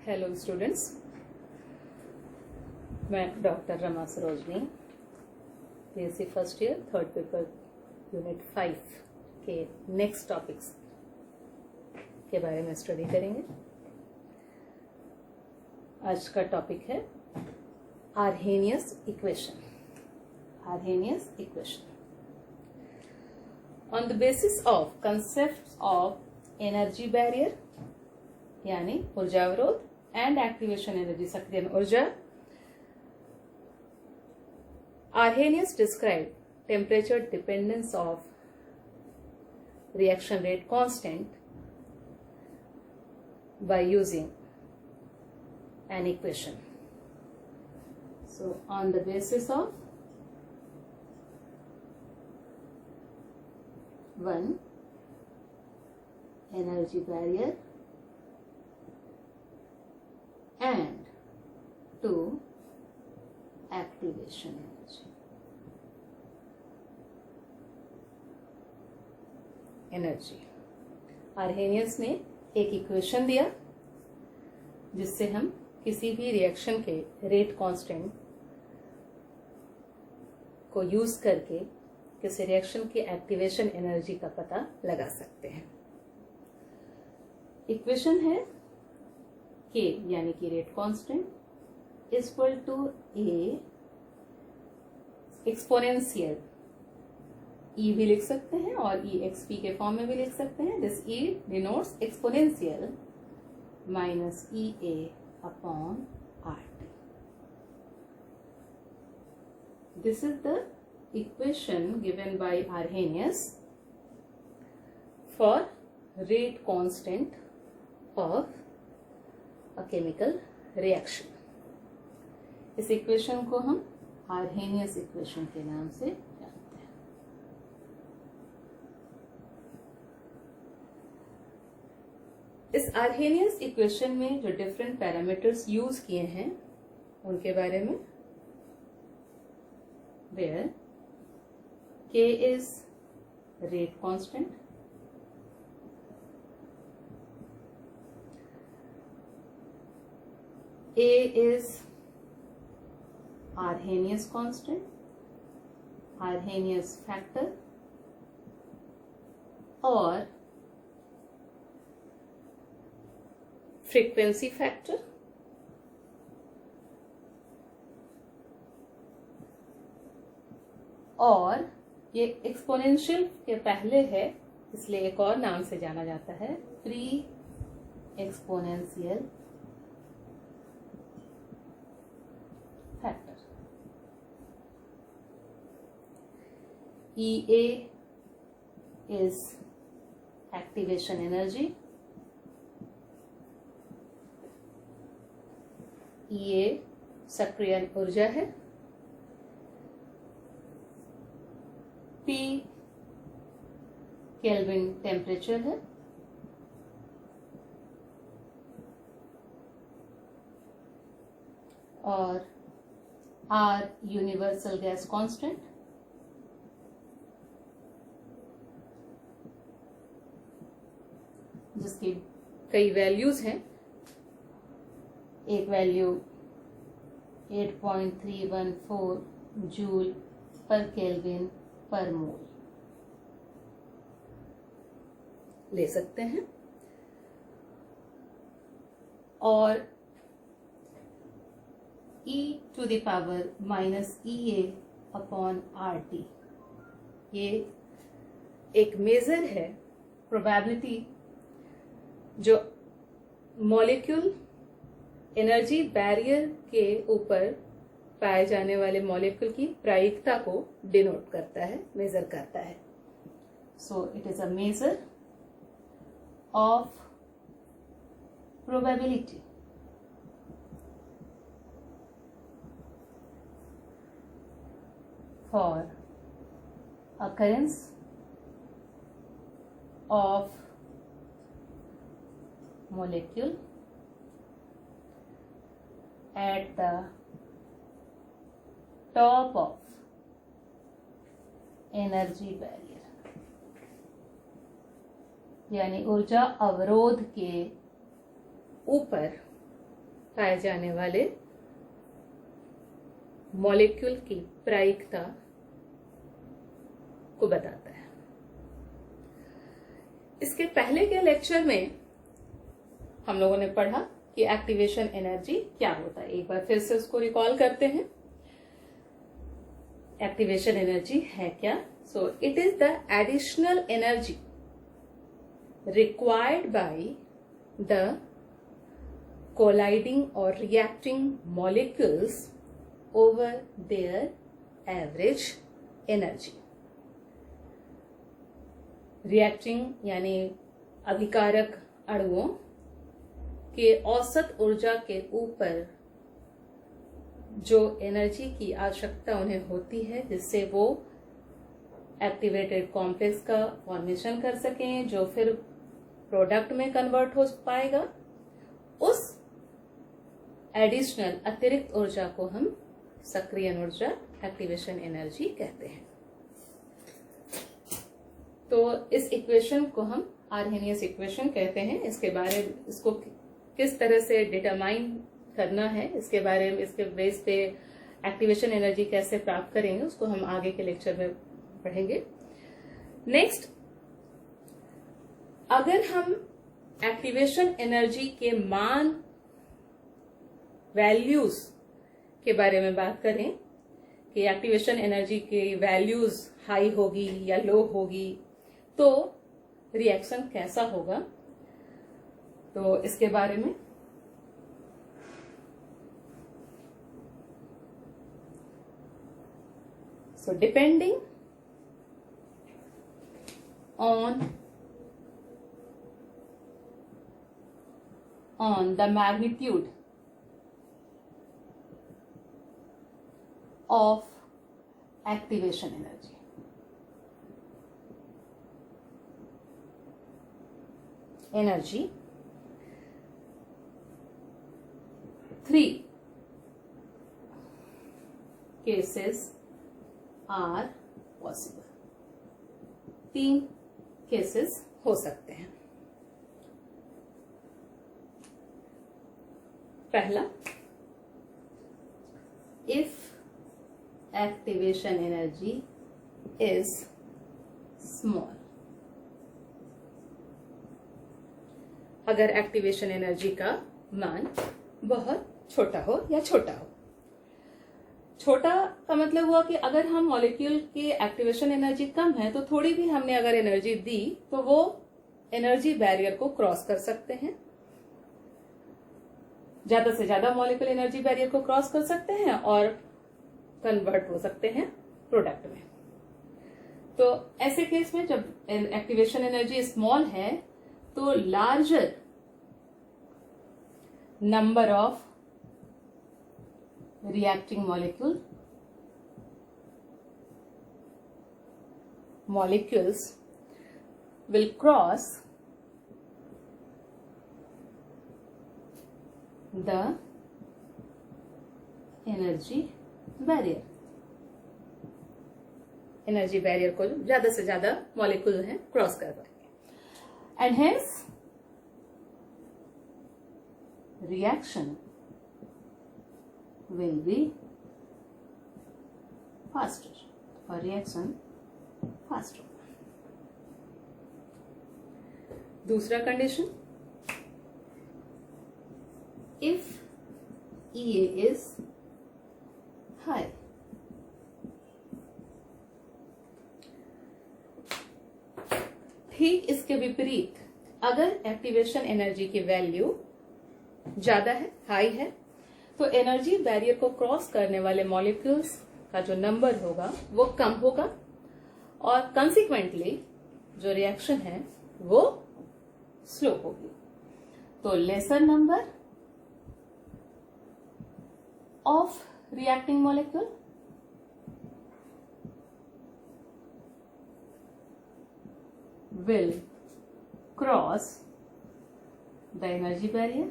Hello students, मैं doctor Rama Sarojini BSc first year third paper unit 5 के next topics के बारे में स्टडी करेंगे। आज का टॉपिक है Arrhenius equation. Arrhenius equation on the basis of concept of energy barrier यानी ऊर्जा अवरोध एंड एक्टिवेशन एनर्जी सक्रियण ऊर्जा। Arrhenius described temperature dependence of reaction rate constant by using an equation. So on the basis of one energy barrier and two activation energy। Arrhenius ने एक equation दिया जिससे हम किसी भी रिएक्शन के रेट कांस्टेंट को यूज करके किसी रिएक्शन की एक्टिवेशन एनर्जी का पता लगा सकते हैं। इक्वेशन है K यानी कि rate constant equal to A exponential E भी लिख सकते हैं और EXP के फॉर्म में भी लिख सकते हैं। This E denotes exponential minus EA upon RT। This is the equation given by Arrhenius for rate constant of a chemical reaction. इस इक्वेशन को हम आर्हेनियस इक्वेशन के नाम से जानते हैं। इस आर्हेनियस इक्वेशन में जो डिफरेंट पैरामीटर्स यूज किए हैं उनके बारे में where K is rate constant, A is Arrhenius constant, Arrhenius factor or frequency factor, और ये एक्सपोनेंशियल के पहले है इसलिए एक और नाम से जाना जाता है pre exponential factor। EA is activation energy, EA सक्रियण ऊर्जा है, P केल्विन टेम्परेचर है, और R यूनिवर्सल गैस कांस्टेंट, जिसकी कई वैल्यूज हैं। एक वैल्यू 8.314 जूल पर केल्विन पर मोल ले सकते हैं, और e to the power minus EA upon RT ये एक मेजर है प्रोबेबिलिटी जो मॉलिक्यूल एनर्जी बैरियर के ऊपर पाए जाने वाले मॉलिक्यूल की प्रायिकता को डिनोट करता है, मेजर करता है। So it is a measure of probability for occurrence of molecule at the top of energy barrier यानी ऊर्जा अवरोध के ऊपर पाए जाने वाले मॉलिक्यूल की प्रायिकता को बताता है। इसके पहले के लेक्चर में हम लोगों ने पढ़ा कि एक्टिवेशन एनर्जी क्या होता है। एक बार फिर से उसको रिकॉल करते हैं। एक्टिवेशन एनर्जी है क्या? So it is the additional energy required by the colliding or reacting molecules over their average energy. Reacting यानी अभिकारक अणुओं के औसत ऊर्जा के ऊपर जो एनर्जी की आवश्यकता उन्हें होती है, जिससे वो एक्टिवेटेड कॉम्प्लेक्स का फॉर्मेशन कर सकें, जो फिर प्रोडक्ट में कन्वर्ट हो पाएगा, उस एडिशनल अतिरिक्त ऊर्जा को हम सक्रियण ऊर्जा, एक्टिवेशन एनर्जी कहते हैं। तो इस इक्वेशन को हम आर्हेनियस इक्वेशन कहते हैं। इसके बारे में, इसको किस तरह से डिटरमाइन करना है, इसके बारे में, इसके बेस पे एक्टिवेशन एनर्जी कैसे प्राप्त करेंगे, उसको हम आगे के लेक्चर में पढ़ेंगे। नेक्स्ट, अगर हम एक्टिवेशन एनर्जी के मान, वैल्यूज के बारे में बात करें कि एक्टिवेशन एनर्जी की वैल्यूज हाई होगी या लो होगी, तो रिएक्शन कैसा होगा, तो इसके बारे में so depending on the magnitude of activation energy, 3 cases are possible. 3 cases हो सकते हैं। पहला, if activation energy is small, अगर एक्टिवेशन एनर्जी का मान बहुत छोटा हो या छोटा हो। छोटा का मतलब हुआ कि अगर हम मॉलिक्यूल की एक्टिवेशन एनर्जी कम है, तो थोड़ी भी हमने अगर एनर्जी दी तो वो एनर्जी बैरियर को क्रॉस कर सकते हैं, ज्यादा से ज्यादा मॉलिक्यूल एनर्जी बैरियर को क्रॉस कर सकते हैं और कन्वर्ट हो सकते हैं प्रोडक्ट में। तो ऐसे केस में जब एक्टिवेशन एनर्जी स्मॉल है, तो larger number of reacting molecules will cross the energy barrier. Energy barrier को ज्यादा से ज्यादा मॉलिक्यूल है क्रॉस कर पाएंगे, and hence reaction will be faster, or reaction faster. दूसरा condition, if EA is high, ठीक इसके विपरीत, अगर एक्टिवेशन एनर्जी की वैल्यू ज्यादा है, हाई है, तो एनर्जी बैरियर को क्रॉस करने वाले मॉलिक्यूल्स का जो नंबर होगा वो कम होगा, और कंसिक्वेंटली जो रिएक्शन है वो स्लो होगी। तो laser number of reacting molecule will cross the energy barrier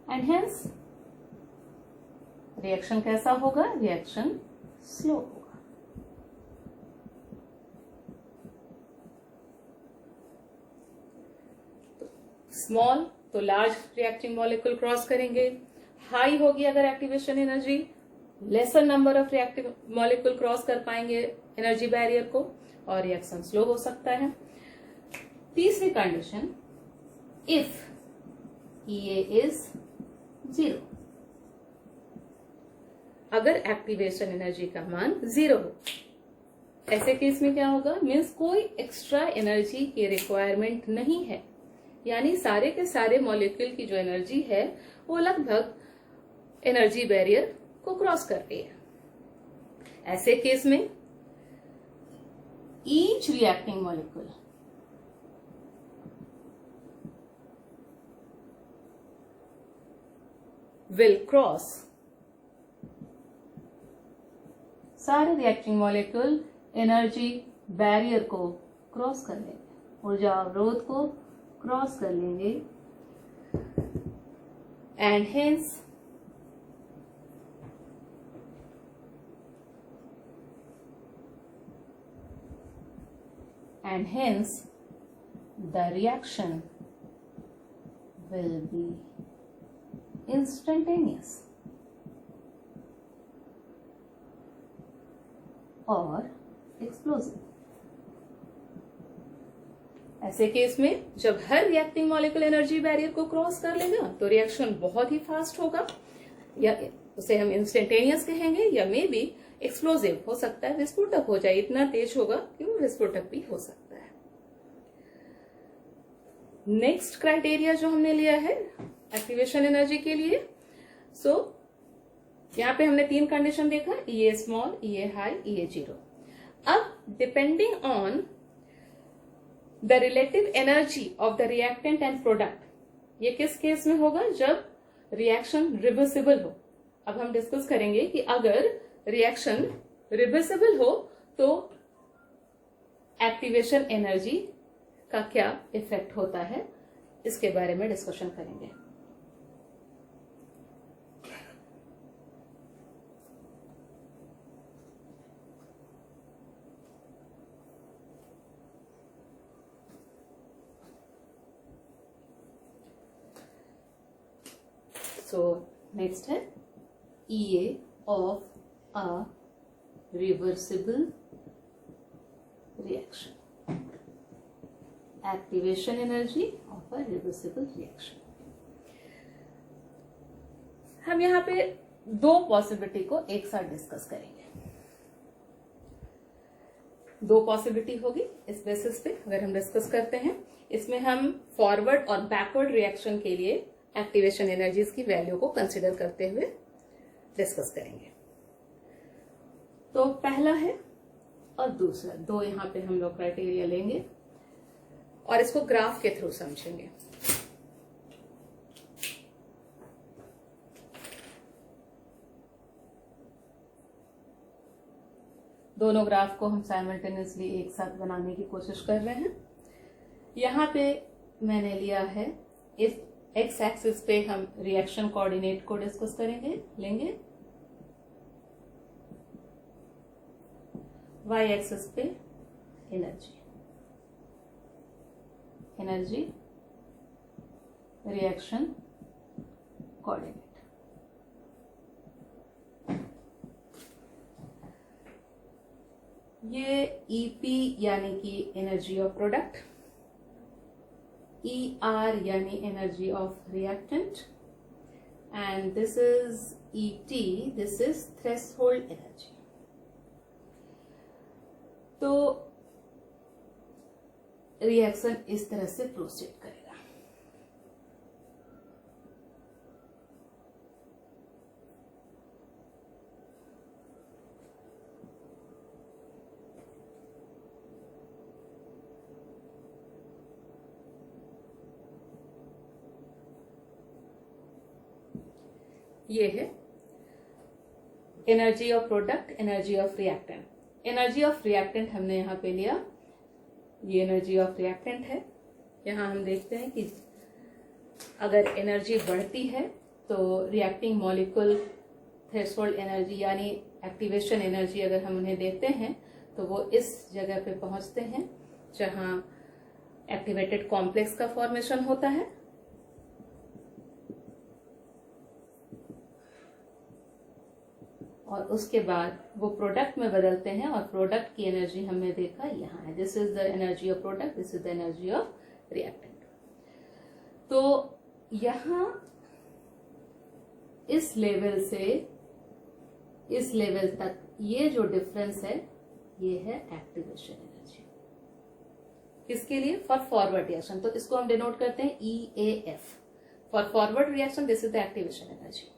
and hence reaction कैसा होगा? रिएक्शन स्लो होगा। स्मॉल तो लार्ज रिएक्टिंग मॉलिक्यूल क्रॉस करेंगे, हाई होगी अगर activation energy, laser number of reactive molecule cross कर पाएंगे एनर्जी बैरियर को और रिएक्शन स्लो हो सकता है। तीसरी कंडीशन, इफ EA इज 0, अगर एक्टिवेशन एनर्जी का मान 0 हो, ऐसे केस में क्या होगा, मीन्स कोई एक्स्ट्रा एनर्जी की रिक्वायरमेंट नहीं है, यानी सारे के सारे मॉलिक्यूल की जो एनर्जी है वो लगभग एनर्जी बैरियर को क्रॉस कर रही है। ऐसे केस में each reacting molecule will cross, सारे रिएक्टिंग मॉलिक्यूल एनर्जी बैरियर को क्रॉस कर लेंगे, ऊर्जा अवरोध को क्रॉस कर लेंगे, and hence the reaction will be instantaneous और explosive। ऐसे केस में जब हर रिएक्टिंग मॉलिक्यूल एनर्जी बैरियर को क्रॉस कर लेगा तो रिएक्शन बहुत ही फास्ट होगा, या उसे हम इंस्टेंटेनियस कहेंगे, या मे बी एक्सप्लोजिव हो सकता है, विस्फोटक हो जाए, इतना तेज होगा कि वो विस्फोटक भी हो सकता है। नेक्स्ट क्राइटेरिया जो हमने लिया है एक्टिवेशन एनर्जी के लिए, यहाँ पे हमने 3 कंडीशन देखा, EA small, EA high, EA 0। अब depending on the relative energy of the reactant and product, ये किस केस में होगा, जब रिएक्शन रिवर्सिबल हो। अब हम डिस्कस करेंगे कि अगर रिएक्शन रिवर्सिबल हो तो एक्टिवेशन एनर्जी का क्या इफेक्ट होता है, इसके बारे में डिस्कशन करेंगे। So next है EA of a reversible reaction, activation energy of a reversible reaction। हम यहाँ पे 2 पॉसिबिलिटी को एक साथ डिस्कस करेंगे। 2 पॉसिबिलिटी होगी इस बेसिस पे अगर हम डिस्कस करते हैं। इसमें हम फॉरवर्ड और बैकवर्ड रिएक्शन के लिए एक्टिवेशन एनर्जीज की वैल्यू को कंसिडर करते हुए डिस्कस करेंगे। तो पहला है और दूसरा, 2 यहाँ पे हम लोग क्राइटेरिया लेंगे और इसको ग्राफ के थ्रू समझेंगे। दोनों ग्राफ को हम साइमल्टेनियसली एक साथ बनाने की कोशिश कर रहे हैं। यहाँ पे मैंने लिया है, इस एक्स एक्सिस पे हम रिएक्शन कोऑर्डिनेट को डिस्कस करेंगे, लेंगे। वाई एक्सिस पे एनर्जी रिएक्शन कोऑर्डिनेट। ये ईपी यानी कि एनर्जी ऑफ प्रोडक्ट, ER यानी energy of reactant, and this is ET, this is threshold energy. तो रिएक्शन इस तरह से प्रोसीड करेगा। ये है energy of product, energy of reactant. Energy of reactant हमने यहाँ पे लिया, ये एनर्जी ऑफ रिएक्टेंट है। यहाँ हम देखते हैं कि अगर एनर्जी बढ़ती है तो रिएक्टिंग मॉलिक्यूल थ्रेशोल्ड एनर्जी यानी एक्टिवेशन एनर्जी अगर हम उन्हें देते हैं तो वो इस जगह पे पहुंचते हैं जहां एक्टिवेटेड कॉम्प्लेक्स का फॉर्मेशन होता है, उसके बाद वो प्रोडक्ट में बदलते हैं और प्रोडक्ट की एनर्जी हमने देखा यहाँ है. This is the energy of product, this is the energy of reactant. तो यहाँ इस लेवल से इस लेवल तक ये जो डिफरेंस है ये है एक्टिवेशन एनर्जी. किसके लिए? For forward reaction. तो इसको हम डिनोट करते हैं EAF. For forward reaction this is the activation energy.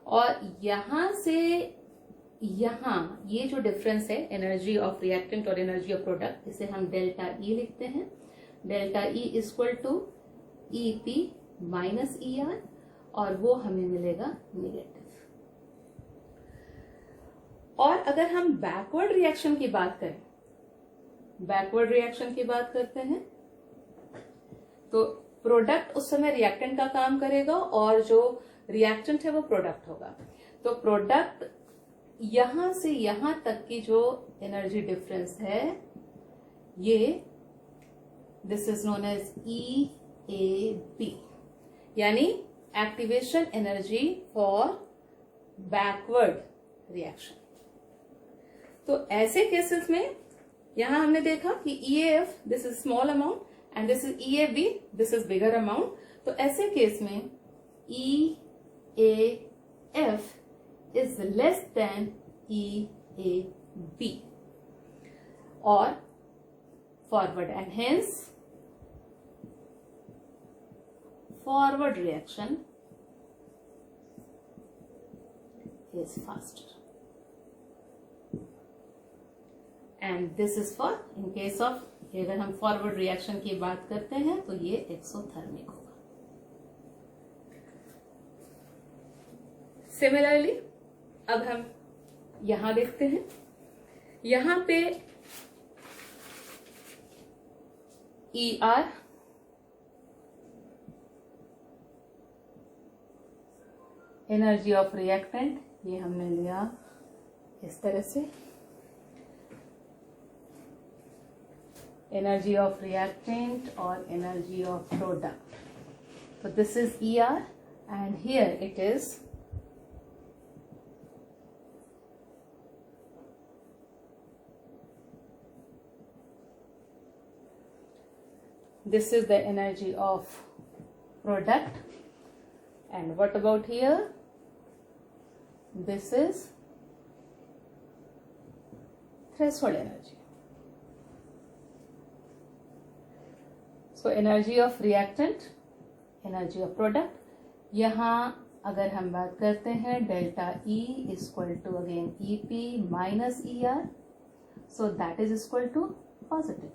और यहां से यहां ये जो डिफरेंस है एनर्जी ऑफ रिएक्टेंट और एनर्जी ऑफ प्रोडक्ट, इसे हम डेल्टा E लिखते हैं. Delta E equal to EP minus ER और वो हमें मिलेगा नेगेटिव. और अगर हम बैकवर्ड रिएक्शन की बात करें, बैकवर्ड रिएक्शन की बात करते हैं, तो प्रोडक्ट उस समय रिएक्टेंट का काम करेगा और जो रिएक्टेंट है वो प्रोडक्ट होगा. तो प्रोडक्ट यहां से यहां तक की जो एनर्जी डिफरेंस है ये this is known as EAB, यानी activation energy for backward reaction. तो ऐसे केसेस में यहां हमने देखा कि EAF this is small amount and this is EAB this is bigger amount. तो ऐसे केस में EAF is less than EAB और forward, and hence forward reaction is faster. And this is for in case of अगर हम forward reaction की बात करते हैं तो ये एक्सोथर्मिक होगा. सिमिलरली अब हम यहां देखते हैं. यहां पे ER एनर्जी ऑफ रिएक्टेंट, ये हमने लिया इस तरह से. एनर्जी ऑफ रिएक्टेंट और एनर्जी ऑफ प्रोडक्ट. तो this is ER and here it is this is the energy of product. And what about here? This is threshold energy. So energy of reactant, energy of product. यहाँ अगर हम बात करते हैं delta E equal to again EP minus ER, so that is equal to positive.